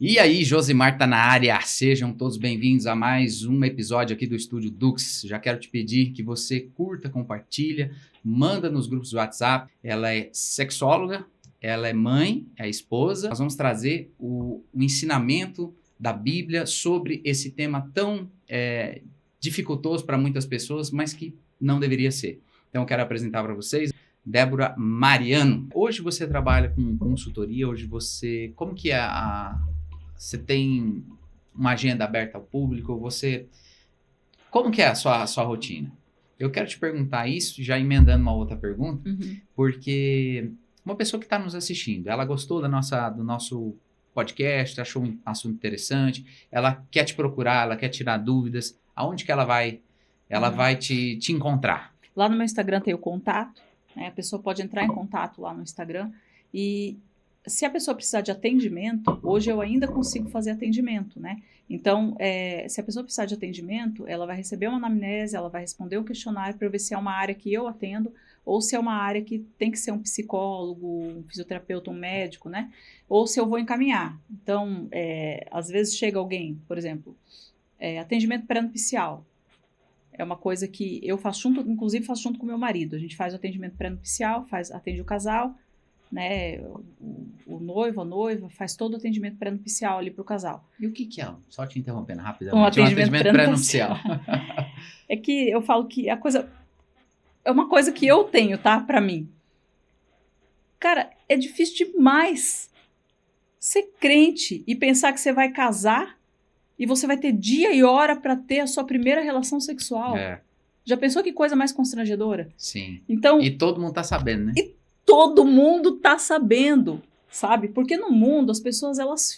E aí, Josimar tá na área. Sejam todos bem-vindos a mais um episódio aqui do Estúdio Dux. Já quero te pedir que você curta, compartilha, manda nos grupos do WhatsApp. Ela é sexóloga, ela é mãe, é esposa. Nós vamos trazer o ensinamento da Bíblia sobre esse tema tão dificultoso para muitas pessoas, mas que não deveria ser. Então, eu quero apresentar para vocês Débora Mariano. Hoje você trabalha com consultoria, como que é você tem uma agenda aberta ao público? Como que é a sua rotina? Eu quero te perguntar isso, já emendando uma outra pergunta, porque uma pessoa que está nos assistindo, ela gostou do nosso podcast, achou um assunto interessante, ela quer te procurar, ela quer tirar dúvidas, aonde que ela vai te encontrar? Lá no meu Instagram tem o contato, né? A pessoa pode entrar em contato lá no Instagram e se a pessoa precisar de atendimento, hoje eu ainda consigo fazer atendimento, né? Então, se a pessoa precisar de atendimento, ela vai receber uma anamnese, ela vai responder o questionário para ver se é uma área que eu atendo ou se é uma área que tem que ser um psicólogo, um fisioterapeuta, um médico, né? Ou se eu vou encaminhar. Então, às vezes chega alguém, por exemplo, atendimento pré-nupcial. É uma coisa que eu faço junto, inclusive faço junto com meu marido. A gente faz o atendimento pré-nupcial, atende o casal, né, o noivo, a noiva, faz todo o atendimento pré-nupcial ali para o casal. E o que é? Só te interrompendo rapidamente. Um atendimento pré-nupcial. É que eu falo que a coisa é uma coisa que eu tenho, tá, para mim. Cara, é difícil demais ser crente e pensar que você vai casar e você vai ter dia e hora para ter a sua primeira relação sexual. Já pensou que coisa mais constrangedora? Sim. Então, e todo mundo tá sabendo, né? Todo mundo tá sabendo, sabe? Porque no mundo as pessoas elas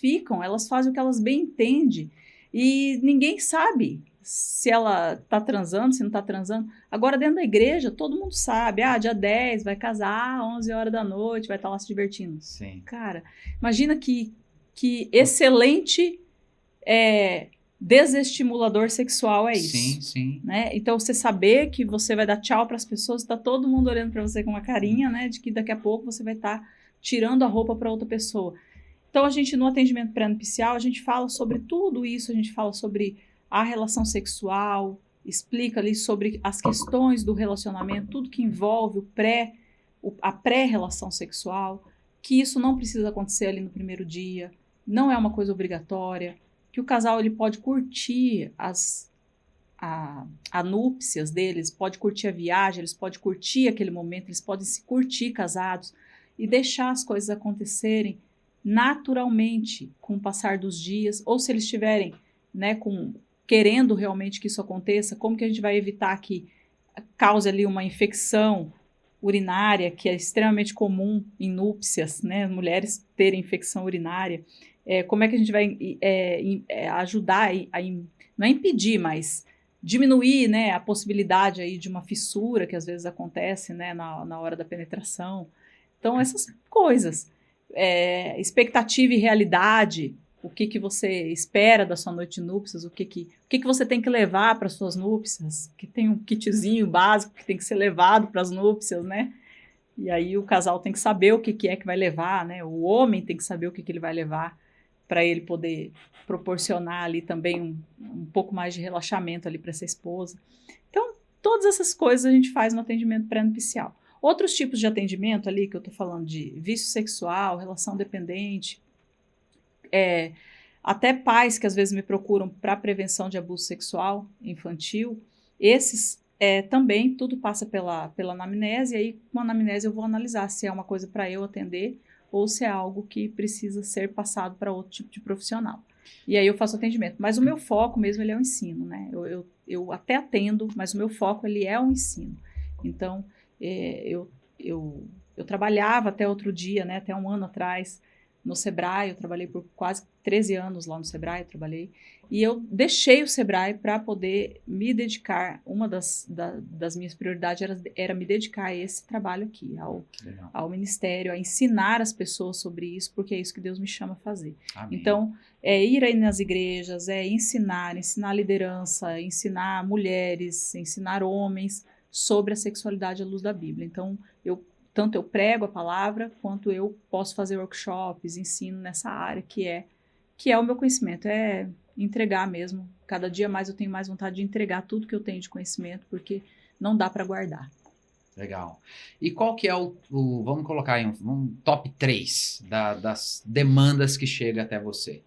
fazem o que elas bem entendem e ninguém sabe se ela tá transando, se não tá transando. Agora dentro da igreja todo mundo sabe, dia 10 vai casar, 11 horas da noite, vai estar lá se divertindo. Sim. Cara, imagina que excelente desestimulador sexual é isso. Sim, sim. Né? Então, você saber que você vai dar tchau para as pessoas, está todo mundo olhando para você com uma carinha, né? De que daqui a pouco você vai estar tirando a roupa para outra pessoa. Então, no atendimento pré-nupcial, a gente fala sobre tudo isso, a gente fala sobre a relação sexual, explica ali sobre as questões do relacionamento, tudo que envolve a pré-relação sexual, que isso não precisa acontecer ali no primeiro dia, não é uma coisa obrigatória, que o casal ele pode curtir a núpcias deles, pode curtir a viagem, eles podem curtir aquele momento, eles podem se curtir casados e deixar as coisas acontecerem naturalmente com o passar dos dias, ou se eles estiverem, né, querendo realmente que isso aconteça, como que a gente vai evitar que cause ali uma infecção urinária, que é extremamente comum em núpcias, né, mulheres terem infecção urinária. Como é que a gente vai ajudar, não é impedir, mas diminuir, né, a possibilidade aí de uma fissura que às vezes acontece, né, na hora da penetração. Então, essas coisas. Expectativa e realidade, o que você espera da sua noite de núpcias, o que você tem que levar para as suas núpcias, que tem um kitzinho básico que tem que ser levado para as núpcias, né? E aí o casal tem que saber o que é que vai levar, né? O homem tem que saber o que ele vai levar para ele poder proporcionar ali também um pouco mais de relaxamento ali para essa esposa. Então, todas essas coisas a gente faz no atendimento pré-nupcial. Outros tipos de atendimento ali, que eu estou falando de vício sexual, relação dependente, até pais que às vezes me procuram para prevenção de abuso sexual infantil, esses também tudo passa pela anamnese, e aí com a anamnese eu vou analisar se é uma coisa para eu atender ou se é algo que precisa ser passado para outro tipo de profissional. E aí eu faço atendimento. Mas o meu foco mesmo ele é o ensino, né? Eu até atendo, mas o meu foco ele é o ensino. Então, eu trabalhava até outro dia, né? Até um ano atrás, no Sebrae. Eu trabalhei por quase 13 anos lá no Sebrae, e eu deixei o Sebrae para poder me dedicar, uma das minhas prioridades era me dedicar a esse trabalho aqui, ao ministério, a ensinar as pessoas sobre isso, porque é isso que Deus me chama a fazer. Amém. Então, ir aí nas igrejas, ensinar liderança, ensinar mulheres, ensinar homens sobre a sexualidade à luz da Bíblia. Então, tanto eu prego a palavra, quanto eu posso fazer workshops, ensino nessa área que que é o meu conhecimento, é entregar mesmo. Cada dia mais eu tenho mais vontade de entregar tudo que eu tenho de conhecimento, porque não dá para guardar. Legal. E qual que é vamos colocar aí um top 3 das demandas que chega até você?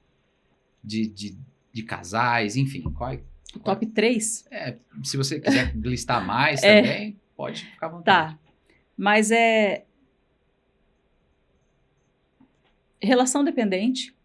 De casais, enfim. O top 3? Se você quiser listar mais também, pode ficar à vontade. Tá, mas relação dependente,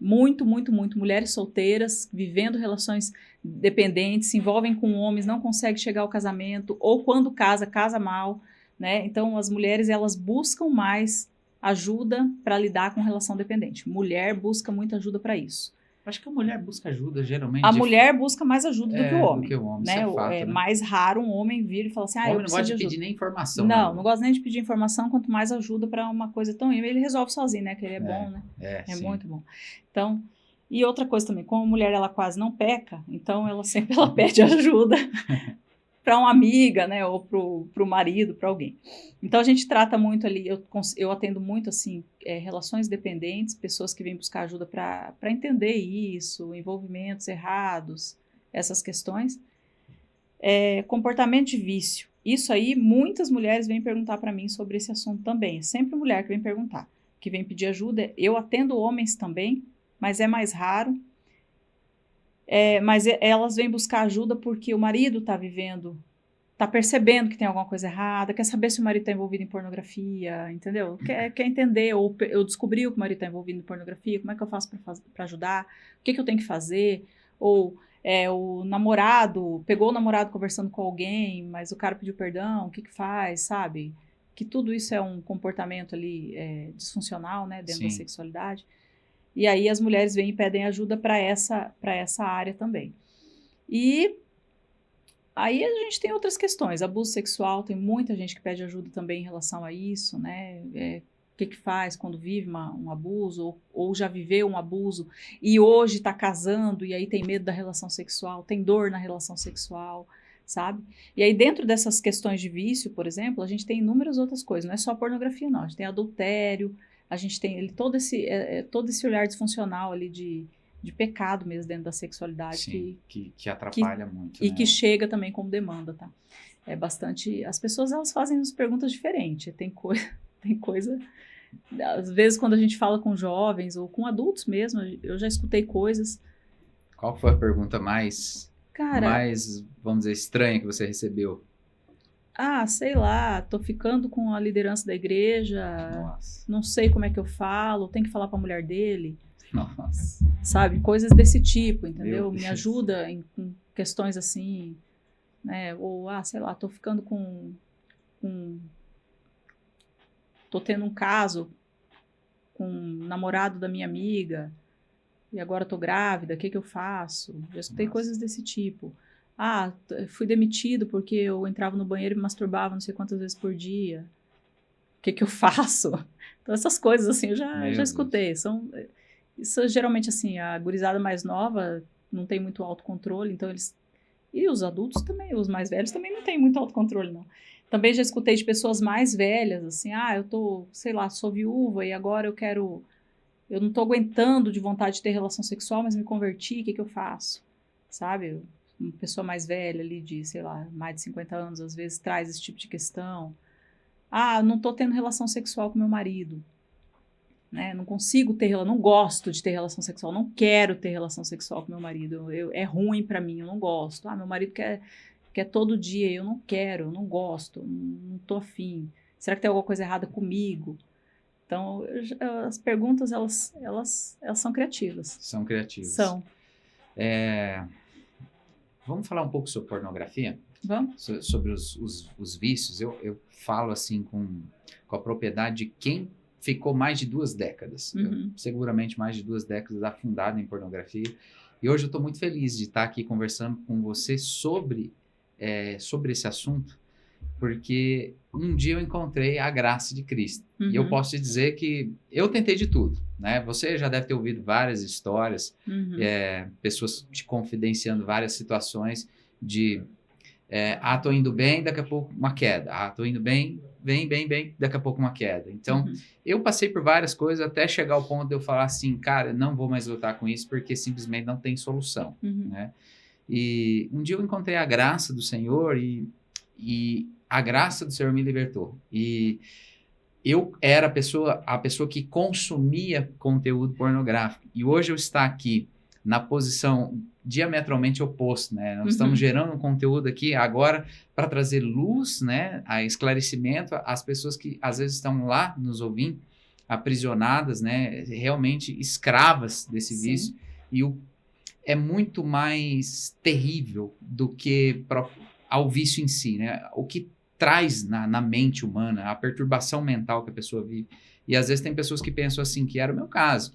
muito, muito, muito. Mulheres solteiras, vivendo relações dependentes, se envolvem com homens, não conseguem chegar ao casamento, ou quando casa mal, né? Então, as mulheres, elas buscam mais ajuda para lidar com relação dependente. Mulher busca muita ajuda para isso. Acho que a mulher busca ajuda, geralmente. A mulher busca mais ajuda do que o homem. Do que o homem, né? Isso é fato, né? Mais raro um homem vir e falar assim, o homem eu não preciso gosta de ajuda. pedir nem informação. Não gosta nem de pedir informação, quanto mais ajuda para uma coisa tão... Ele resolve sozinho, né? Que ele é bom, né? É muito bom. Então, e outra coisa também, como a mulher, ela quase não peca, então ela sempre pede ajuda para uma amiga, né? Ou pro marido, para alguém. Então, a gente trata muito ali, eu atendo muito, assim, relações dependentes, pessoas que vêm buscar ajuda para entender isso, envolvimentos errados, essas questões. Comportamento de vício. Isso aí, muitas mulheres vêm perguntar para mim sobre esse assunto também. É sempre mulher que vem perguntar, que vem pedir ajuda. Eu atendo homens também, mas é mais raro. Mas elas vêm buscar ajuda porque o marido está percebendo que tem alguma coisa errada, quer saber se o marido está envolvido em pornografia, entendeu? Quer entender, ou eu descobri que o marido está envolvido em pornografia, como é que eu faço para ajudar? O que eu tenho que fazer? Ou o namorado, pegou o namorado conversando com alguém, mas o cara pediu perdão, o que faz, sabe? Que tudo isso é um comportamento ali disfuncional, né, dentro da sexualidade. E aí as mulheres vêm e pedem ajuda para essa área também. E aí a gente tem outras questões, abuso sexual, tem muita gente que pede ajuda também em relação a isso, né? O que faz quando vive um abuso, ou já viveu um abuso, e hoje está casando, e aí tem medo da relação sexual, tem dor na relação sexual, sabe? E aí dentro dessas questões de vício, por exemplo, a gente tem inúmeras outras coisas, não é só pornografia não, a gente tem adultério, a gente tem todo esse olhar disfuncional ali de pecado mesmo dentro da sexualidade. Sim, que atrapalha muito. E que chega também como demanda, tá? As pessoas, elas fazem as perguntas diferentes. Tem coisa... Às vezes, quando a gente fala com jovens ou com adultos mesmo, eu já escutei coisas... Qual foi a pergunta mais, vamos dizer, estranha que você recebeu? Sei lá, tô ficando com a liderança da igreja, não sei como é que eu falo, tem que falar pra mulher dele. Nossa. Sabe, coisas desse tipo, entendeu? Me ajuda em questões assim, né? Ou, sei lá, tô ficando tô tendo um caso com um namorado da minha amiga e agora tô grávida, o que eu faço? Já escutei coisas desse tipo. Fui demitido porque eu entrava no banheiro e me masturbava não sei quantas vezes por dia. O que eu faço? Então, essas coisas assim, eu já escutei. Isso geralmente, assim, a gurizada mais nova não tem muito autocontrole, então eles... E os adultos também, os mais velhos também não têm muito autocontrole, não. Também já escutei de pessoas mais velhas, assim, eu tô, sei lá, sou viúva e agora eu não tô aguentando de vontade de ter relação sexual, mas me converti, o que eu faço? Sabe? Uma pessoa mais velha ali de, sei lá, mais de 50 anos, às vezes traz esse tipo de questão. Não tô tendo relação sexual com meu marido. Né? Não consigo não gosto de ter relação sexual, não quero ter relação sexual com meu marido, é ruim pra mim, eu não gosto. Meu marido quer todo dia, eu não quero, eu não gosto, não tô afim. Será que tem alguma coisa errada comigo? Então, as perguntas, elas são criativas. São criativas. São. Vamos falar um pouco sobre pornografia? Vamos. Sobre os vícios. Eu falo assim com a propriedade de quem ficou mais de 2 décadas, seguramente mais de 2 décadas afundado em pornografia. E hoje eu estou muito feliz de estar aqui conversando com você sobre esse assunto, porque um dia eu encontrei a graça de Cristo. E eu posso te dizer que eu tentei de tudo, né? Você já deve ter ouvido várias histórias, pessoas te confidenciando várias situações de Tô indo bem, daqui a pouco uma queda. Tô indo bem, bem, daqui a pouco uma queda. Então, eu passei por várias coisas até chegar ao ponto de eu falar assim, cara, não vou mais lutar com isso porque simplesmente não tem solução, né? E um dia eu encontrei a graça do Senhor e a graça do Senhor me libertou. E eu era a pessoa que consumia conteúdo pornográfico. E hoje eu estou aqui na posição diametralmente oposta, né? Nós estamos gerando um conteúdo aqui agora para trazer luz, né? A esclarecimento às pessoas que às vezes estão lá nos ouvindo, aprisionadas, né? Realmente escravas desse vício. E é muito mais terrível do que ao vício em si, né? O que traz na mente humana, a perturbação mental que a pessoa vive. E às vezes tem pessoas que pensam assim, que era o meu caso.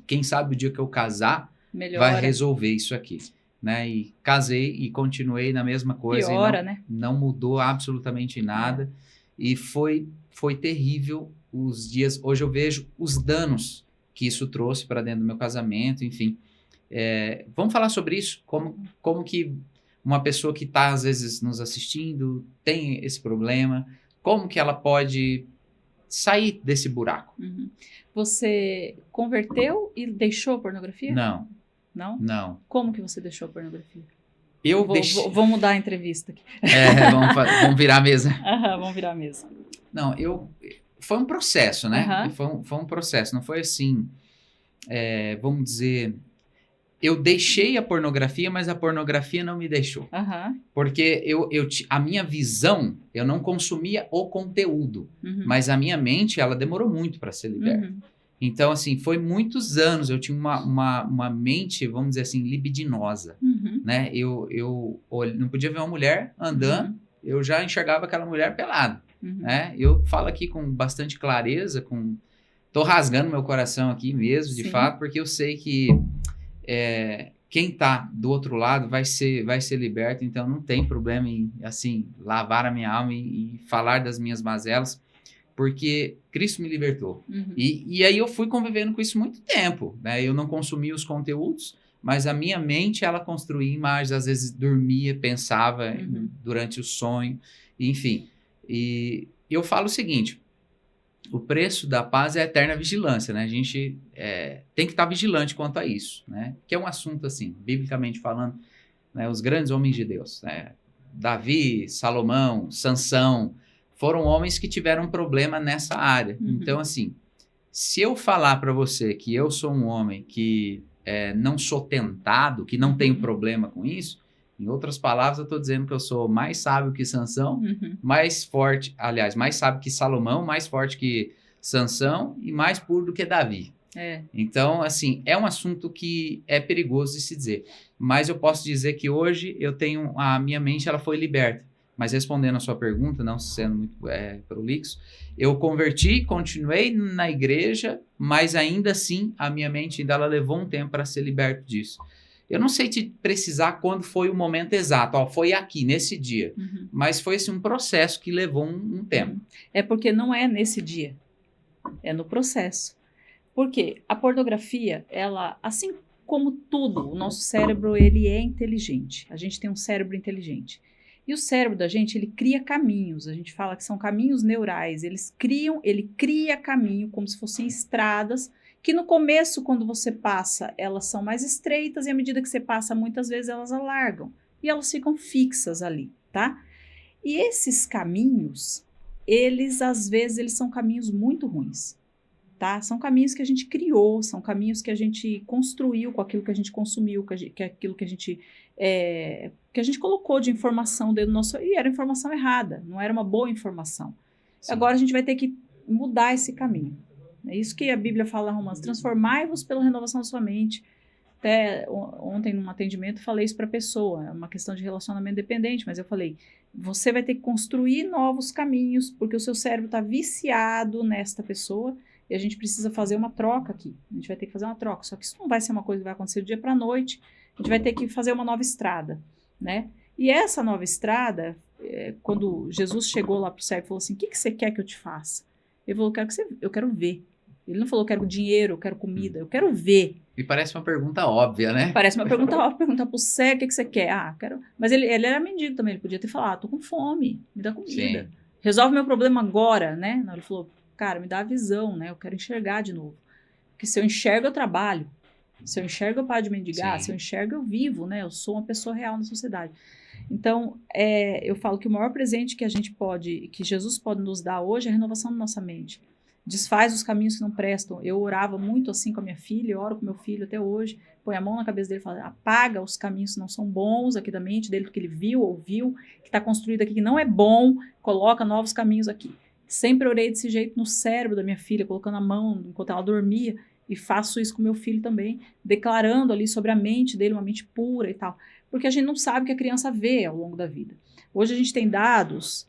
Quem sabe o dia que eu casar, vai resolver isso aqui, né? E casei e continuei na mesma coisa. Piora, e né? Não mudou absolutamente nada. E foi terrível os dias. Hoje eu vejo os danos que isso trouxe para dentro do meu casamento, enfim. Vamos falar sobre isso? Como que uma pessoa que está, às vezes, nos assistindo, tem esse problema, como que ela pode sair desse buraco? Você converteu e deixou a pornografia? Não. Não? Não. Como que você deixou a pornografia? Vou mudar a entrevista aqui. Vamos virar a mesa. Vamos virar a mesa. Não, foi um processo, né? Foi um processo, não foi assim, vamos dizer, eu deixei a pornografia, mas a pornografia não me deixou. Porque a minha visão, eu não consumia o conteúdo, mas a minha mente, ela demorou muito para ser liberta. Então, assim, foi muitos anos, eu tinha uma mente, vamos dizer assim, libidinosa, né? Eu não podia ver uma mulher andando, eu já enxergava aquela mulher pelada, né? Eu falo aqui com bastante clareza, tô rasgando meu coração aqui mesmo, de fato, porque eu sei que quem tá do outro lado vai ser liberto, então não tem problema em, assim, lavar a minha alma e falar das minhas mazelas, porque Cristo me libertou. E aí eu fui convivendo com isso muito tempo, né? Eu não consumia os conteúdos, mas a minha mente, ela construía imagens, às vezes dormia, pensava durante o sonho, enfim. E eu falo o seguinte, o preço da paz é a eterna vigilância, né? A gente tem que estar vigilante quanto a isso, né? Que é um assunto, assim, biblicamente falando, né? Os grandes homens de Deus, né? Davi, Salomão, Sansão, foram homens que tiveram problema nessa área. Então, assim, se eu falar para você que eu sou um homem que não sou tentado, que não tenho problema com isso, em outras palavras, eu estou dizendo que eu sou mais sábio que Sansão, mais forte, aliás, mais sábio que Salomão, mais forte que Sansão e mais puro do que Davi. Então, assim, é um assunto que é perigoso de se dizer. Mas eu posso dizer que hoje a minha mente, ela foi liberta. Mas respondendo a sua pergunta, não sendo muito prolixo, eu converti, continuei na igreja, mas ainda assim a minha mente ainda ela levou um tempo para ser liberto disso. Eu não sei te precisar quando foi o momento exato, foi aqui, nesse dia, mas foi assim, um processo que levou um tempo. É porque não é nesse dia, é no processo. Porque a pornografia, ela, assim como tudo, o nosso cérebro ele é inteligente, a gente tem um cérebro inteligente. E o cérebro da gente, ele cria caminhos, a gente fala que são caminhos neurais, ele cria caminho como se fossem estradas, que no começo, quando você passa, elas são mais estreitas, e à medida que você passa, muitas vezes elas alargam, e elas ficam fixas ali, tá? E esses caminhos, às vezes, eles são caminhos muito ruins, tá? São caminhos que a gente criou, são caminhos que a gente construiu com aquilo que a gente consumiu, que é aquilo que a gente colocou de informação dentro do nosso... E era informação errada, não era uma boa informação. Sim. Agora a gente vai ter que mudar esse caminho. É isso que a Bíblia fala em Romanos, transformai-vos pela renovação da sua mente. Até ontem, num atendimento, falei isso para a pessoa, é uma questão de relacionamento dependente, mas eu falei, você vai ter que construir novos caminhos, porque o seu cérebro está viciado nesta pessoa, e a gente precisa fazer uma troca aqui. A gente vai ter que fazer uma troca. Só que isso não vai ser uma coisa que vai acontecer do dia para a noite. A gente vai ter que fazer uma nova estrada, né? E essa nova estrada, quando Jesus chegou lá para o servo e falou assim, o que você quer que eu te faça? Ele falou, eu quero ver. Ele não falou, eu quero dinheiro, eu quero comida, eu quero ver. E parece uma pergunta óbvia, né? Parece uma pergunta óbvia, perguntar pro cego, o que você quer? Ah, quero... Mas ele era mendigo também, ele podia ter falado, tô com fome, me dá comida. Sim. Resolve meu problema agora, né? Não, ele falou, cara, me dá a visão, né? Eu quero enxergar de novo. Porque se eu enxergo, eu trabalho. Se eu enxergo, eu paro de mendigar. Sim. Se eu enxergo, eu vivo, né? Eu sou uma pessoa real na sociedade. Então, eu falo que o maior presente que a gente pode, que Jesus pode nos dar hoje é a renovação da nossa mente. Desfaz os caminhos que não prestam. Eu orava muito assim com a minha filha, eu oro com meu filho até hoje, põe a mão na cabeça dele e fala, apaga os caminhos que não são bons aqui da mente dele, que ele viu, ouviu, que está construído aqui, que não é bom, coloca novos caminhos aqui. Sempre orei desse jeito no cérebro da minha filha, colocando a mão enquanto ela dormia, e faço isso com meu filho também, declarando ali sobre a mente dele, uma mente pura e tal. Porque a gente não sabe o que a criança vê ao longo da vida. Hoje a gente tem dados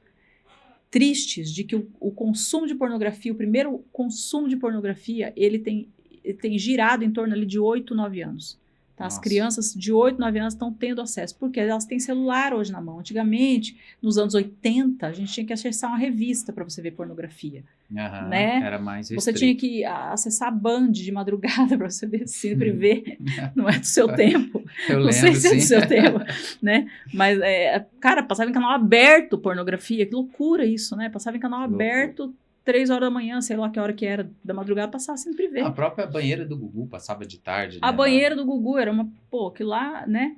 tristes de que o consumo de pornografia, o primeiro consumo de pornografia, ele tem girado em torno ali de 8, 9 anos. Tá? As crianças de 8, 9 anos estão tendo acesso, porque elas têm celular hoje na mão. Antigamente, nos anos 80, a gente tinha que acessar uma revista para você ver pornografia. Né? Era mais restrito. Você tinha que acessar a Band de madrugada para você ver, sempre ver. Não é do seu tempo. Eu não lembro, sei se é do sim. seu tempo, né? Mas, cara, passava em canal aberto pornografia. Que loucura isso, né? Passava em canal aberto 3 horas da manhã, sei lá que hora que era da madrugada, passava sempre ver. A própria banheira do Gugu passava de tarde. A banheira do Gugu era uma... Pô, que lá, né?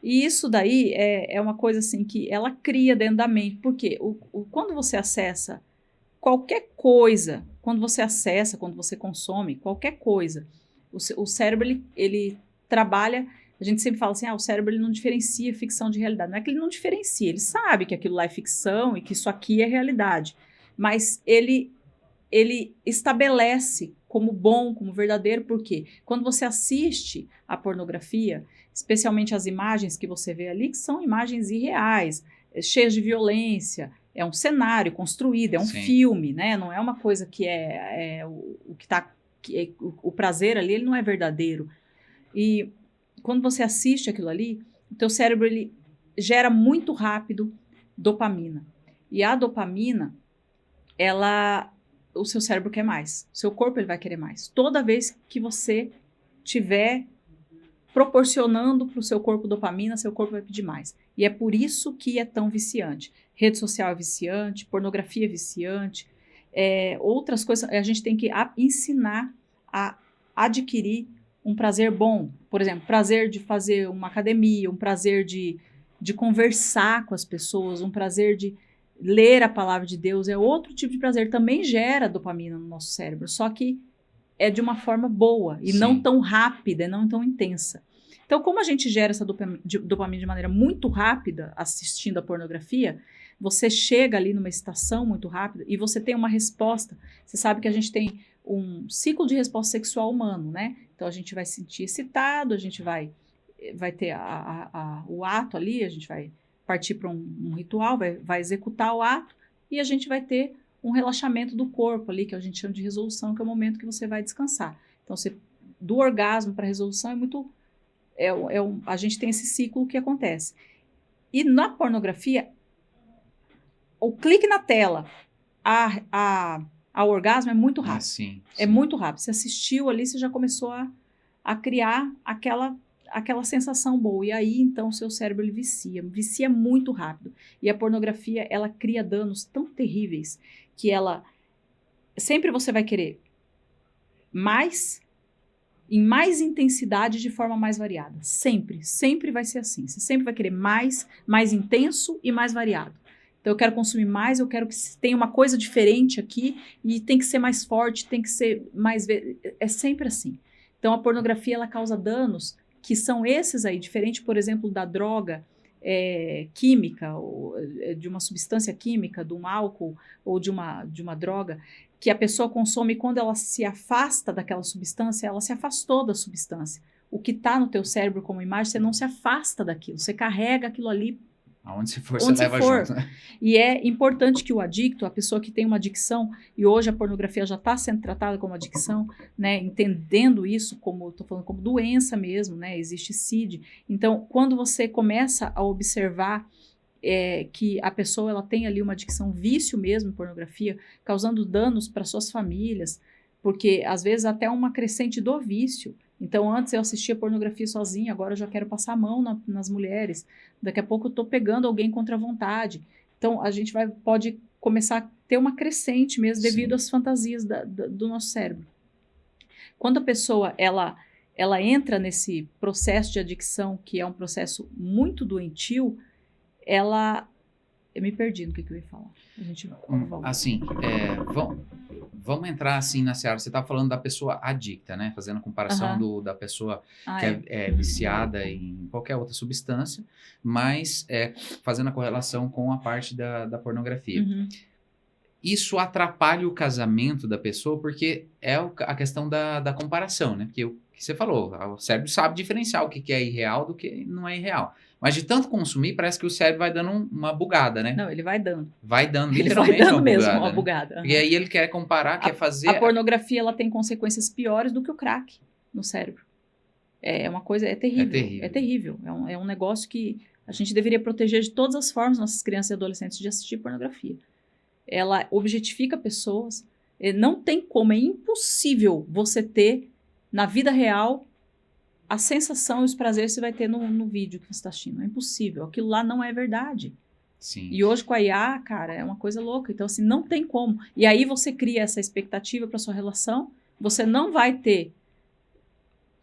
E isso daí é uma coisa assim que ela cria dentro da mente. Porque quando você acessa qualquer coisa, quando você acessa, quando você consome qualquer coisa, o cérebro, ele trabalha... A gente sempre fala assim, o cérebro ele não diferencia ficção de realidade. Não é que ele não diferencia, ele sabe que aquilo lá é ficção e que isso aqui é realidade. Mas ele estabelece como bom, como verdadeiro, porque quando você assiste a pornografia, especialmente as imagens que você vê ali, que são imagens irreais, cheias de violência, é um cenário construído, é um filme, né? Não é uma coisa que o prazer ali, ele não é verdadeiro. E quando você assiste aquilo ali, o teu cérebro ele gera muito rápido dopamina. E a dopamina, o seu cérebro quer mais, o seu corpo ele vai querer mais. Toda vez que você estiver proporcionando para o seu corpo dopamina, seu corpo vai pedir mais. E é por isso que é tão viciante. Rede social é viciante, pornografia é viciante, outras coisas, a gente tem que ensinar a adquirir um prazer bom. Por exemplo, prazer de fazer uma academia, um prazer de conversar com as pessoas, um prazer de ler a palavra de Deus, é outro tipo de prazer, também gera dopamina no nosso cérebro, só que é de uma forma boa e não tão rápida, não tão intensa. Então, como a gente gera essa dopamina de maneira muito rápida assistindo a pornografia, você chega ali numa excitação muito rápida e você tem uma resposta. Você sabe que a gente tem um ciclo de resposta sexual humano, né? Então, a gente vai se sentir excitado, a gente vai ter o ato ali, a gente vai partir para um ritual, vai executar o ato e a gente vai ter um relaxamento do corpo ali, que a gente chama de resolução, que é o momento que você vai descansar. Então, do orgasmo para a resolução é muito... a gente tem esse ciclo que acontece. E na pornografia, o clique na tela ao orgasmo é muito rápido. Sim. É muito rápido. Você assistiu ali, você já começou a criar aquela sensação boa. E aí, então, o seu cérebro ele vicia muito rápido. E a pornografia, ela cria danos tão terríveis que sempre você vai querer mais, em mais intensidade, de forma mais variada. Sempre vai ser assim. Você sempre vai querer mais intenso e mais variado. Então, eu quero consumir mais, eu quero que tenha uma coisa diferente aqui e tem que ser mais forte, tem que ser mais... É sempre assim. Então, a pornografia, ela causa danos que são esses aí, diferente, por exemplo, da droga química, ou de uma substância química, de um álcool ou de uma droga, que a pessoa consome e quando ela se afasta daquela substância, ela se afastou da substância. O que está no teu cérebro como imagem, você não se afasta daquilo, você carrega aquilo ali. Aonde você for, você leva junto. Né? E é importante que o adicto, a pessoa que tem uma adicção, e hoje a pornografia já está sendo tratada como adicção, né, entendendo isso como, estou falando como doença mesmo, né, existe CID. Então, quando você começa a observar que a pessoa ela tem ali uma adicção, vício mesmo em pornografia, causando danos para suas famílias, Porque, às vezes, até uma crescente do vício. Então, antes eu assistia pornografia sozinha, agora eu já quero passar a mão nas mulheres. Daqui a pouco eu estou pegando alguém contra a vontade. Então, a gente pode começar a ter uma crescente mesmo devido Sim. às fantasias do nosso cérebro. Quando a pessoa ela entra nesse processo de adicção, que é um processo muito doentio, eu me perdi no que eu ia falar. A gente volta. Assim, vamos entrar assim na seara. Você está falando da pessoa adicta, né? Fazendo a comparação da pessoa que é viciada em qualquer outra substância, mas fazendo a correlação com a parte da pornografia. Uhum. Isso atrapalha o casamento da pessoa porque é a questão da comparação, né? Porque o que você falou, o cérebro sabe diferenciar o que é irreal do que não é irreal. Mas de tanto consumir, parece que o cérebro vai dando uma bugada, né? Não, ele vai dando. Vai dando, Ele vai literalmente dando uma mesmo bugada, uma né? bugada. E aí ele quer comparar, quer fazer... A pornografia, ela tem consequências piores do que o crack no cérebro. É uma coisa, é terrível. É terrível. É um negócio que a gente deveria proteger de todas as formas nossas crianças e adolescentes de assistir pornografia. Ela objetifica pessoas. Não tem como, é impossível você ter, na vida real, a sensação e os prazeres que você vai ter no vídeo que você está assistindo. É impossível. Aquilo lá não é verdade. Sim. E hoje com a IA, cara, é uma coisa louca. Então, assim, não tem como. E aí você cria essa expectativa para sua relação. Você não vai ter...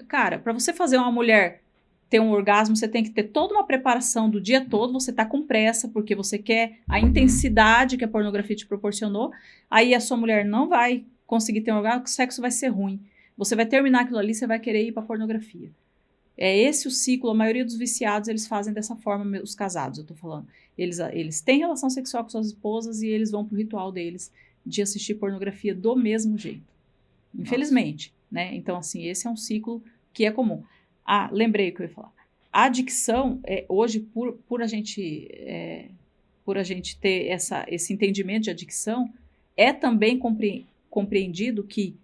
Cara, para você fazer uma mulher ter um orgasmo, você tem que ter toda uma preparação do dia todo. Você tá com pressa porque você quer a intensidade que a pornografia te proporcionou. Aí a sua mulher não vai conseguir ter um orgasmo, o sexo vai ser ruim. Você vai terminar aquilo ali, você vai querer ir para pornografia. É esse o ciclo. A maioria dos viciados, eles fazem dessa forma, os casados, eu tô falando. Eles têm relação sexual com suas esposas e eles vão pro ritual deles de assistir pornografia do mesmo jeito. Infelizmente, né? Então, assim, esse é um ciclo que é comum. Lembrei o que eu ia falar. A adicção, hoje, por a gente ter esse entendimento de adicção, é também compreendido que,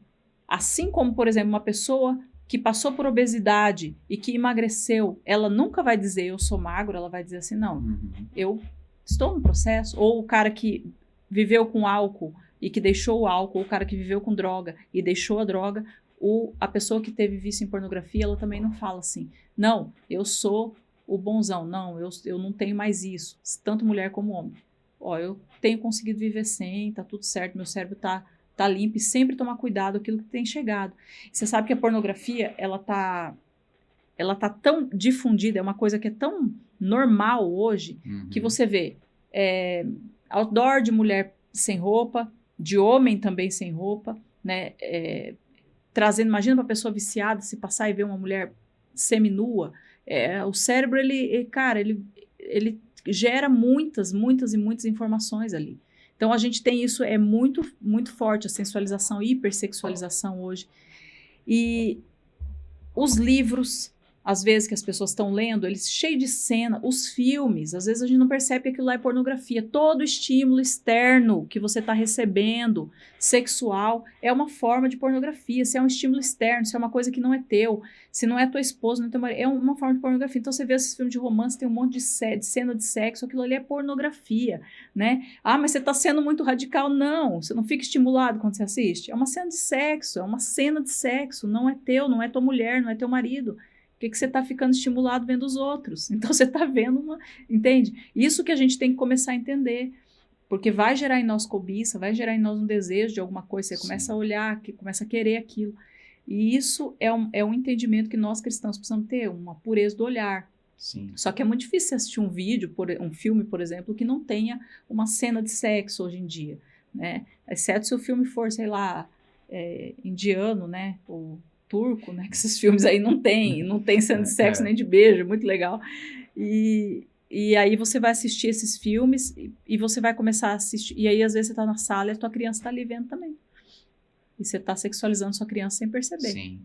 assim como, por exemplo, uma pessoa que passou por obesidade e que emagreceu, ela nunca vai dizer eu sou magro, ela vai dizer assim, não, eu estou no processo. Ou o cara que viveu com álcool e que deixou o álcool, ou o cara que viveu com droga e deixou a droga, a pessoa que teve vício em pornografia, ela também não fala assim, não, eu sou o bonzão, não, eu não tenho mais isso, tanto mulher como homem. Eu tenho conseguido viver sem, tá tudo certo, meu cérebro tá limpo, e sempre tomar cuidado com aquilo que tem chegado. Você sabe que a pornografia, ela tá tão difundida, é uma coisa que é tão normal hoje, que você vê outdoor de mulher sem roupa, de homem também sem roupa, né? Trazendo, imagina uma pessoa viciada se passar e ver uma mulher seminua, o cérebro, ele gera muitas e muitas informações ali. Então, a gente tem isso, é muito, muito forte, a sensualização, hipersexualização hoje. E os livros, às vezes, que as pessoas estão lendo, eles cheios de cena, os filmes, às vezes a gente não percebe que aquilo lá é pornografia. Todo estímulo externo que você está recebendo, sexual, é uma forma de pornografia. Se é um estímulo externo, se é uma coisa que não é teu, se não é tua esposa, não é teu marido, é uma forma de pornografia. Então, você vê esses filmes de romance, tem um monte de cena de sexo, aquilo ali é pornografia, né? Mas você está sendo muito radical. Não, você não fica estimulado quando você assiste. É uma cena de sexo, não é teu, não é tua mulher, não é teu marido. Por que você está ficando estimulado vendo os outros? Então, você está vendo entende? Isso que a gente tem que começar a entender. Porque vai gerar em nós cobiça, vai gerar em nós um desejo de alguma coisa. Você começa a olhar, começa a querer aquilo. E isso é um entendimento que nós cristãos precisamos ter, uma pureza do olhar. Sim. Só que é muito difícil assistir um filme, por exemplo, que não tenha uma cena de sexo hoje em dia, né? Exceto se o filme for, sei lá, indiano, né? Ou turco, né? Que esses filmes aí não tem cena de sexo nem de beijo, é muito legal. E aí você vai assistir esses filmes e você vai começar a assistir, e aí às vezes você está na sala e a tua criança está ali vendo também. E você está sexualizando sua criança sem perceber. Sim.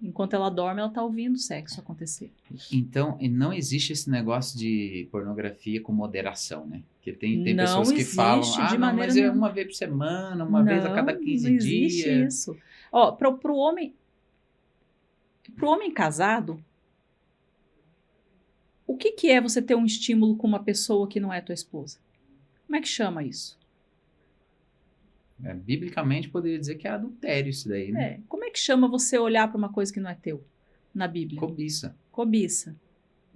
Enquanto ela dorme, ela está ouvindo o sexo acontecer. Então, não existe esse negócio de pornografia com moderação, né? Porque tem pessoas que falam, mas é uma vez por semana, uma vez a cada 15 dias. Não existe isso. Pro homem casado, o que é você ter um estímulo com uma pessoa que não é tua esposa? Como é que chama isso? Biblicamente poderia dizer que é adultério isso daí, né? Como é que chama você olhar para uma coisa que não é teu na Bíblia? Cobiça. Cobiça.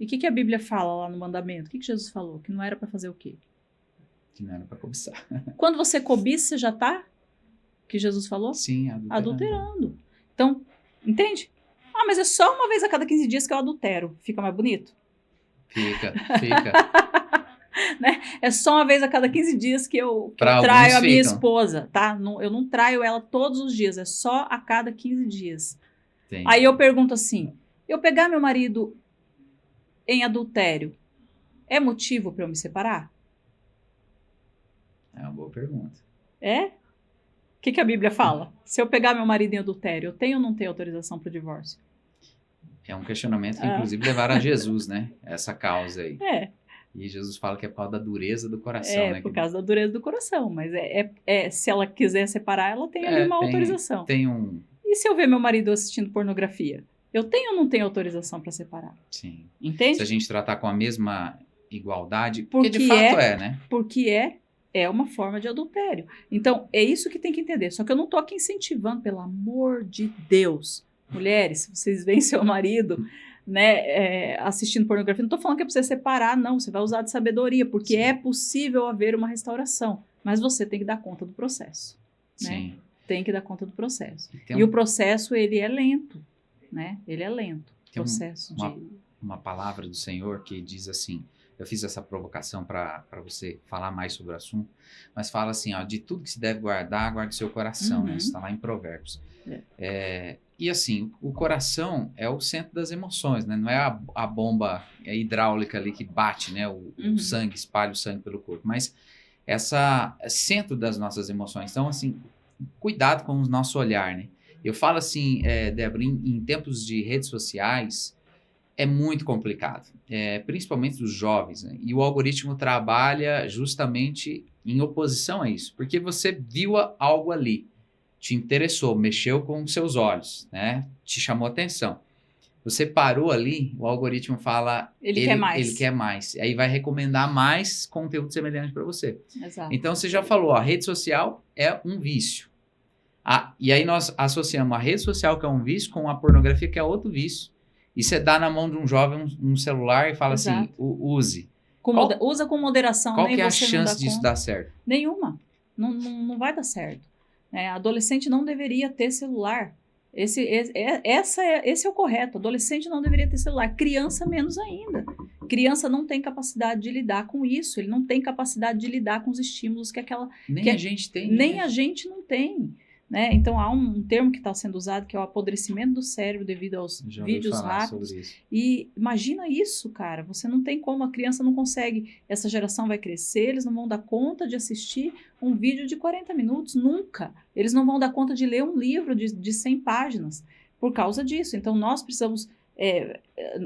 E o que a Bíblia fala lá no mandamento? O que Jesus falou? Que não era para fazer o quê? Que não era para cobiçar. Quando você cobiça, você já tá? Que Jesus falou? Sim, Adulterando. Então, entende? Mas é só uma vez a cada 15 dias que eu adultero. Fica mais bonito? Fica. Né? É só uma vez a cada 15 dias que eu Pra traio a alguns minha ficam. esposa, tá? Eu não traio ela todos os dias, é só a cada 15 dias. Entendi. Aí eu pergunto assim, eu pegar meu marido em adultério, é motivo para eu me separar? É uma boa pergunta. É? O que a Bíblia fala? Se eu pegar meu marido em adultério, eu tenho ou não tenho autorização para o divórcio? É um questionamento que, inclusive, levaram a Jesus, né? Essa causa aí. É. E Jesus fala que é por causa da dureza do coração, né? Por causa da dureza do coração. Mas se ela quiser separar, ela tem ali uma autorização. Tem um... E se eu ver meu marido assistindo pornografia? Eu tenho ou não tenho autorização para separar? Sim. Entende? Se a gente tratar com a mesma igualdade, porque de fato né? Porque é uma forma de adultério. Então, é isso que tem que entender. Só que eu não tô aqui incentivando, pelo amor de Deus. Mulheres, se vocês veem seu marido, né, assistindo pornografia, não tô falando que é pra você separar, não. Você vai usar de sabedoria, porque Sim. é possível haver uma restauração. Mas você tem que dar conta do processo. Né? Sim. Tem que dar conta do processo. E o processo, ele é lento, né? Ele é lento. Processo uma palavra do Senhor que diz assim, eu fiz essa provocação para você falar mais sobre o assunto, mas fala assim, ó, de tudo que se deve guardar, guarde o seu coração, né? Isso está lá em Provérbios. E assim, o coração é o centro das emoções, né? Não é a bomba hidráulica ali que bate, né? O sangue, espalha o sangue pelo corpo, mas é centro das nossas emoções. Então, assim, cuidado com o nosso olhar, né? Eu falo assim, Débora, em tempos de redes sociais, é muito complicado, principalmente dos jovens, né? E o algoritmo trabalha justamente em oposição a isso, porque você viu algo ali, te interessou, mexeu com os seus olhos, né? Te chamou atenção. Você parou ali, o algoritmo fala... Ele quer mais. Aí vai recomendar mais conteúdo semelhante para você. Exato. Então, você já falou, a rede social é um vício. E aí nós associamos a rede social, que é um vício, com a pornografia, que é outro vício. E você dá na mão de um jovem um celular e fala assim, use. Usa com moderação. Qual que é a chance disso dar certo? Nenhuma. Não vai dar certo. Adolescente não deveria ter celular. Esse é o correto. Adolescente não deveria ter celular. Criança menos ainda. Criança não tem capacidade de lidar com isso. Ele não tem capacidade de lidar com os estímulos que aquela... Nem a gente tem. Nem a gente não tem. Né? Então, há um termo que está sendo usado, que é o apodrecimento do cérebro devido aos vídeos rápidos. E imagina isso, cara. Você não tem como, a criança não consegue. Essa geração vai crescer, eles não vão dar conta de assistir um vídeo de 40 minutos, nunca. Eles não vão dar conta de ler um livro de 100 páginas por causa disso. Então, nós precisamos...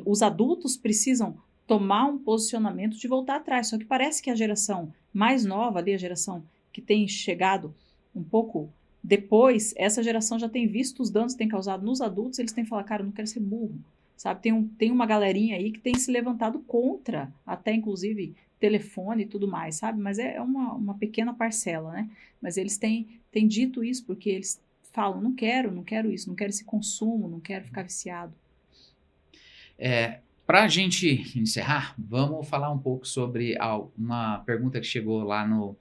os adultos precisam tomar um posicionamento de voltar atrás. Só que parece que a geração mais nova, ali, a geração que tem chegado um pouco... Depois, essa geração já tem visto os danos que tem causado nos adultos, eles têm falado, cara, eu não quero ser burro, sabe? Tem uma galerinha aí que tem se levantado contra, até inclusive telefone e tudo mais, sabe? Mas é uma pequena parcela, né? Mas eles têm dito isso porque eles falam, não quero isso, não quero esse consumo, não quero ficar viciado. Para a gente encerrar, vamos falar um pouco sobre uma pergunta que chegou lá no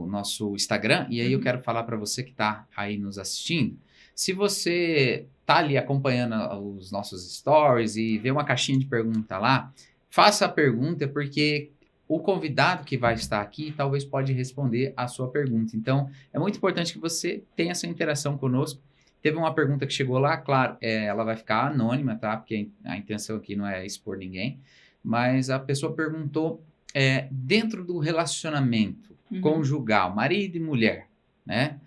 nosso Instagram, e aí eu quero falar para você que está aí nos assistindo, se você está ali acompanhando os nossos stories e vê uma caixinha de pergunta lá, faça a pergunta, porque o convidado que vai estar aqui talvez pode responder a sua pergunta. Então, é muito importante que você tenha essa interação conosco. Teve uma pergunta que chegou lá, claro, ela vai ficar anônima, tá? Porque a intenção aqui não é expor ninguém, mas a pessoa perguntou, dentro do relacionamento conjugal, marido e mulher, né?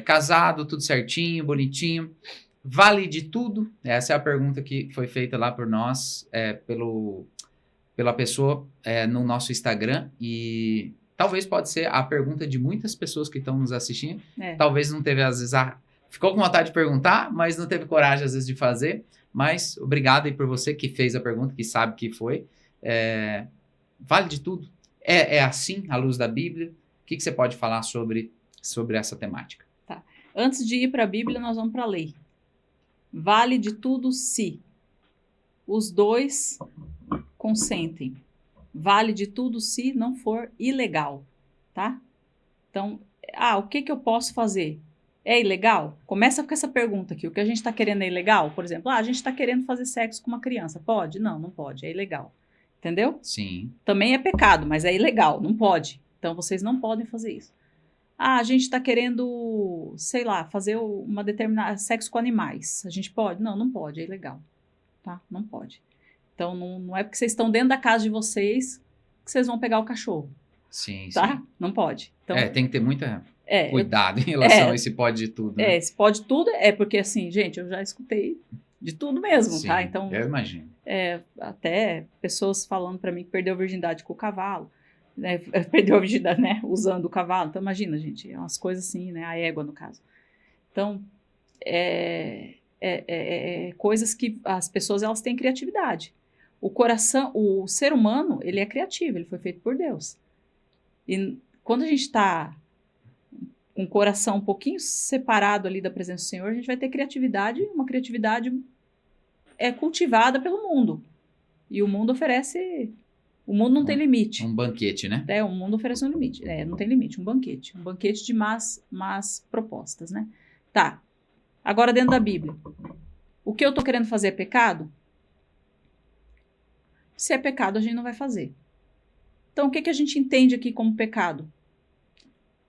Casado, tudo certinho, bonitinho, vale de tudo? Essa é a pergunta que foi feita lá por nós, pela pessoa no nosso Instagram, e talvez pode ser a pergunta de muitas pessoas que estão nos assistindo, talvez não teve, às vezes, ficou com vontade de perguntar, mas não teve coragem, às vezes, de fazer, mas obrigado aí por você que fez a pergunta, que sabe que foi, vale de tudo? É assim, à luz da Bíblia? O que você pode falar sobre sobre essa temática. Antes de ir para a Bíblia, nós vamos para a lei. Vale de tudo se os dois consentem. Vale de tudo se não for ilegal, tá? Então, o que eu posso fazer? É ilegal? Começa com essa pergunta aqui. O que a gente está querendo é ilegal? Por exemplo, a gente está querendo fazer sexo com uma criança. Pode? Não, não pode. É ilegal. Entendeu? Sim. Também é pecado, mas é ilegal. Não pode. Então, vocês não podem fazer isso. A gente está querendo, sei lá, fazer uma determinada sexo com animais. A gente pode? Não, não pode. É ilegal. Tá? Não pode. Então, não é porque vocês estão dentro da casa de vocês que vocês vão pegar o cachorro. Sim, Tá? sim. Não pode. Então, Tem que ter muita cuidado em relação a esse pode de tudo. Né? Esse pode tudo é porque, assim, gente, eu já escutei de tudo mesmo, Sim, tá? Então, eu imagino. Até pessoas falando para mim que perdeu a virgindade com o cavalo, né? Perdeu a virgindade, né? Usando o cavalo. Então, imagina, gente, é umas coisas assim, né? A égua, no caso. Então, coisas que as pessoas, elas têm criatividade. O coração, o ser humano, ele é criativo, ele foi feito por Deus. E quando a gente está com o coração um pouquinho separado ali da presença do Senhor, a gente vai ter criatividade, uma criatividade cultivada pelo mundo. E o mundo oferece... O mundo não tem limite. Um banquete, né? O mundo oferece um limite. Não tem limite, um banquete. Um banquete de más propostas, né? Tá. Agora, dentro da Bíblia. O que eu tô querendo fazer é pecado? Se é pecado, a gente não vai fazer. Então, o que a gente entende aqui como pecado?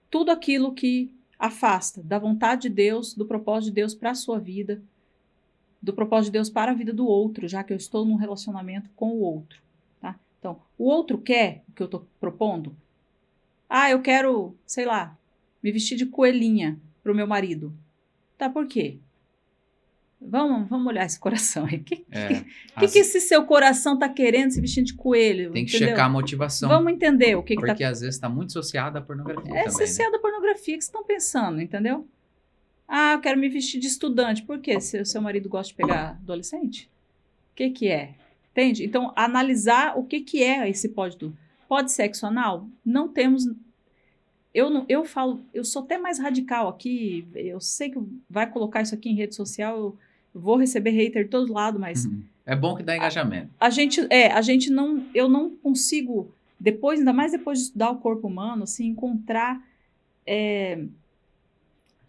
Tudo aquilo que afasta da vontade de Deus, do propósito de Deus para a sua vida, do propósito de Deus para a vida do outro, já que eu estou num relacionamento com o outro. Tá? Então, o outro quer o que eu estou propondo? Eu quero, sei lá, me vestir de coelhinha para o meu marido. Tá, por quê? Vamos olhar esse coração aí. O que esse seu coração está querendo se vestir de coelho? Tem que entendeu? checar a motivação. Vamos entender o que Porque às vezes está muito associado à pornografia também. Associado à pornografia que vocês estão pensando, entendeu? Eu quero me vestir de estudante. Por quê? Se o seu marido gosta de pegar adolescente? O que é? Entende? Então, analisar o que é esse pode tudo. Pode sexo anal? Não temos... Eu falo, eu sou até mais radical aqui, eu sei que vai colocar isso aqui em rede social, eu vou receber hater de todos lados, mas... É bom que dá engajamento. Eu não consigo, ainda mais depois de estudar o corpo humano, assim,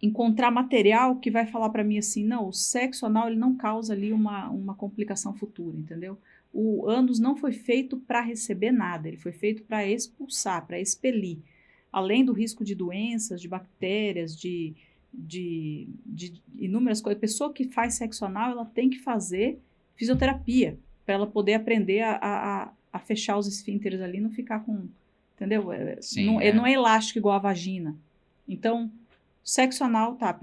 encontrar material que vai falar para mim assim, não, o sexo anal ele não causa ali uma complicação futura, entendeu? O ânus não foi feito para receber nada, ele foi feito para expulsar, para expelir. Além do risco de doenças, de bactérias, de inúmeras coisas. A pessoa que faz sexo anal, ela tem que fazer fisioterapia para ela poder aprender a fechar os esfínteres ali, não ficar com... Entendeu? Ele não é elástico igual a vagina. Então, sexo anal tá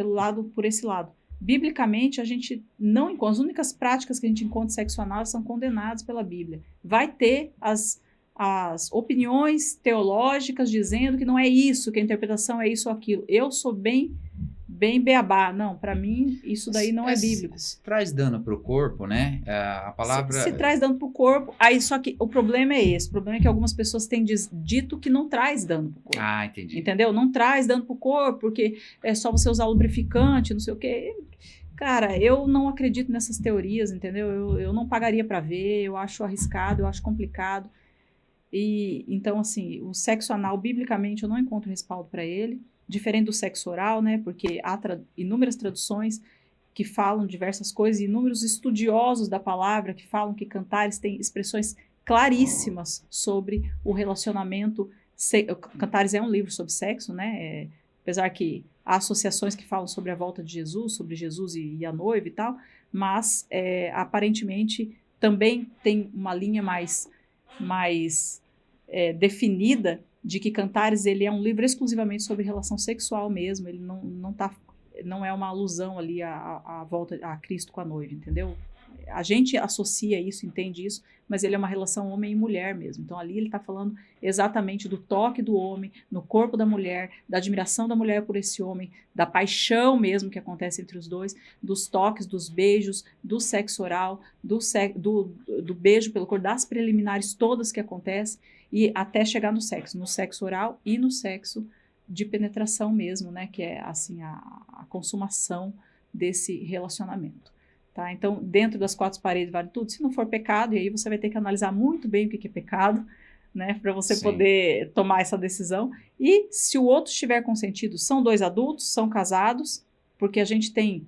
por esse lado. Biblicamente, a gente não encontra... As únicas práticas que a gente encontra de sexo anal são condenadas pela Bíblia. Vai ter as opiniões teológicas dizendo que não é isso, que a interpretação é isso ou aquilo. Eu sou bem beabá. Não, para mim, isso daí não é bíblico. Se traz dano para o corpo, né? A palavra... Se traz dano para o corpo, aí só que o problema é esse. O problema é que algumas pessoas têm dito que não traz dano para o corpo. Entendi. Entendeu? Não traz dano para o corpo, porque é só você usar lubrificante, não sei o quê. Cara, eu não acredito nessas teorias, entendeu? Eu não pagaria para ver, eu acho arriscado, eu acho complicado. Então, assim, o sexo anal, biblicamente, eu não encontro respaldo para ele, diferente do sexo oral, né? Porque há inúmeras traduções que falam diversas coisas, e inúmeros estudiosos da palavra que falam que Cantares tem expressões claríssimas sobre o relacionamento. Cantares é um livro sobre sexo, né? Apesar que há associações que falam sobre a volta de Jesus, sobre Jesus e a noiva e tal, mas aparentemente também tem uma linha mais definida de que Cantares ele é um livro exclusivamente sobre relação sexual mesmo, ele não é uma alusão ali à volta a Cristo com a noiva, entendeu? A gente associa isso, entende isso, mas ele é uma relação homem e mulher mesmo. Então ali ele está falando exatamente do toque do homem no corpo da mulher, da admiração da mulher por esse homem, da paixão mesmo que acontece entre os dois, dos toques, dos beijos, do sexo oral, do beijo pelo corpo, das preliminares todas que acontecem, e até chegar no sexo oral e no sexo de penetração mesmo, né? Que é assim a consumação desse relacionamento. Tá? Então, dentro das 4 paredes vale tudo. Se não for pecado, e aí você vai ter que analisar muito bem o que é pecado, né? Para você poder tomar essa decisão. E se o outro estiver consentido, são 2 adultos, são casados, porque a gente tem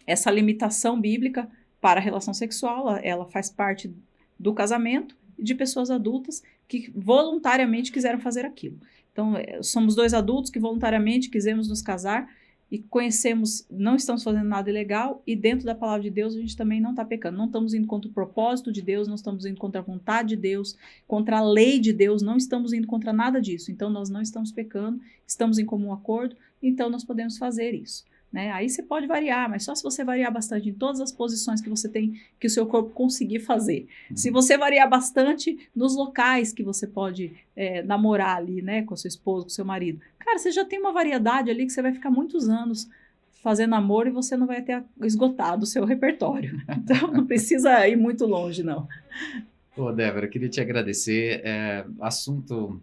essa limitação bíblica para a relação sexual, ela faz parte do casamento de pessoas adultas que voluntariamente quiseram fazer aquilo. Então, somos 2 adultos que voluntariamente quisemos nos casar e conhecemos, não estamos fazendo nada ilegal, e dentro da palavra de Deus a gente também não está pecando, não estamos indo contra o propósito de Deus, não estamos indo contra a vontade de Deus, contra a lei de Deus, não estamos indo contra nada disso. Então, nós não estamos pecando, estamos em comum acordo, então nós podemos fazer isso. Né? Aí você pode variar, mas só se você variar bastante em todas as posições que você tem, que o seu corpo conseguir fazer. Se você variar bastante nos locais que você pode namorar ali, né, com a sua esposa, com o seu marido, cara, você já tem uma variedade ali que você vai ficar muitos anos fazendo amor e você não vai ter esgotado o seu repertório. Então, não precisa ir muito longe, não. Pô, Débora, eu queria te agradecer. Assunto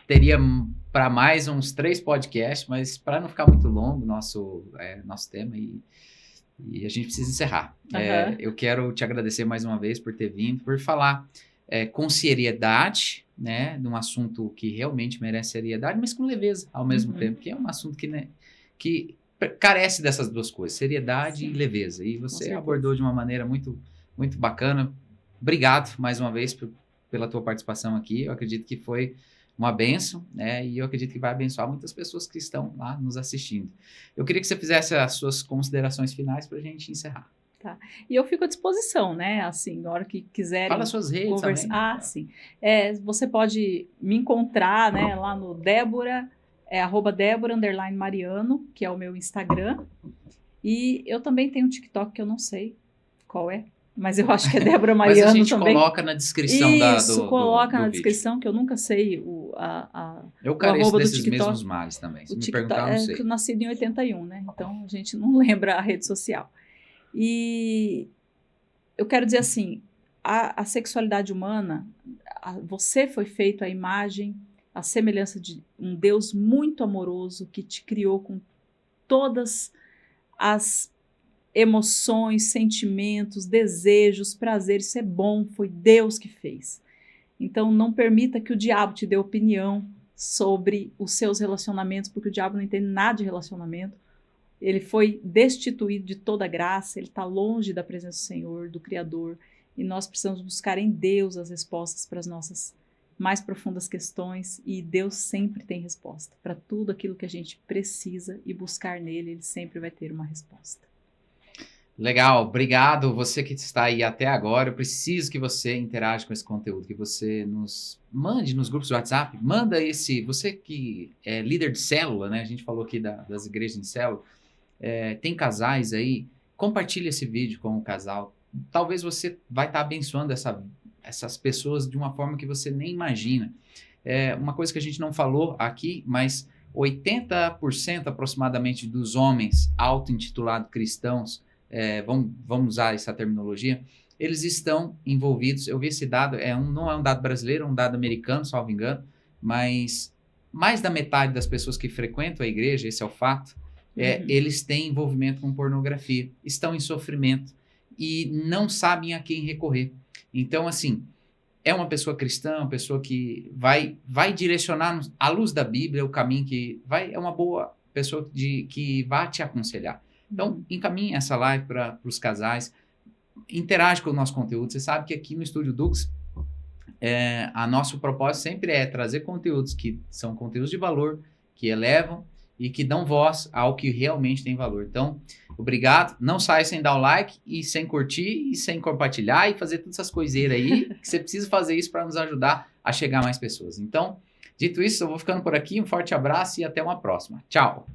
teria para mais uns 3 podcasts, mas para não ficar muito longo nosso tema e a gente precisa encerrar. Uhum. Eu quero te agradecer mais uma vez por ter vindo, por falar com seriedade, né, de um assunto que realmente merece seriedade, mas com leveza ao mesmo tempo, que é um assunto que carece dessas 2 coisas, seriedade e leveza. E você abordou de uma maneira muito, muito bacana. Obrigado mais uma vez pela tua participação aqui. Eu acredito que foi uma bênção, né? E eu acredito que vai abençoar muitas pessoas que estão lá nos assistindo. Eu queria que você fizesse as suas considerações finais para a gente encerrar. Tá. E eu fico à disposição, né? Assim, na hora que quiserem. Fala as suas redes também. Sim. Você pode me encontrar, né, lá no Débora, @Débora_Mariano, que é o meu Instagram. E eu também tenho um TikTok que eu não sei qual é. Mas eu acho que é Débora Mariano também. Mas a gente coloca na descrição do coloca na vídeo. descrição, que eu nunca sei eu careço desses mesmos males também. Se me perguntar, eu não sei. Eu nasci em 81, né? Então, a gente não lembra a rede social. E eu quero dizer assim, a sexualidade humana, você foi feito à imagem, à semelhança de um Deus muito amoroso que te criou com todas as emoções, sentimentos, desejos, prazeres. Isso é bom, foi Deus que fez. Então, não permita que o diabo te dê opinião sobre os seus relacionamentos, porque o diabo não entende nada de relacionamento. Ele foi destituído de toda graça, ele está longe da presença do Senhor, do Criador, e nós precisamos buscar em Deus as respostas para as nossas mais profundas questões, e Deus sempre tem resposta para tudo aquilo que a gente precisa, e buscar nele, ele sempre vai ter uma resposta. Legal, obrigado. Você que está aí até agora, eu preciso que você interaja com esse conteúdo, que você nos mande nos grupos do WhatsApp, você que é líder de célula, né? A gente falou aqui das igrejas de célula, tem casais aí, compartilhe esse vídeo com o casal. Talvez você vai estar abençoando essas pessoas de uma forma que você nem imagina. Uma coisa que a gente não falou aqui, mas 80% aproximadamente dos homens auto-intitulados cristãos, vamos usar essa terminologia, eles estão envolvidos. Eu vi esse dado, não é um dado brasileiro, é um dado americano, salvo engano, mas mais da metade das pessoas que frequentam a igreja, esse é o fato, eles têm envolvimento com pornografia, estão em sofrimento e não sabem a quem recorrer. Então, assim, é uma pessoa cristã, uma pessoa que vai direcionar à luz da Bíblia o caminho é uma boa pessoa que vai te aconselhar. Então, encaminhe essa live para os casais, interage com o nosso conteúdo. Você sabe que aqui no Estúdio Dux, nosso propósito sempre é trazer conteúdos que são conteúdos de valor, que elevam e que dão voz ao que realmente tem valor. Então, obrigado. Não saia sem dar o like e sem curtir e sem compartilhar e fazer todas essas coiseiras aí, que você precisa fazer isso para nos ajudar a chegar a mais pessoas. Então, dito isso, eu vou ficando por aqui. Um forte abraço e até uma próxima. Tchau!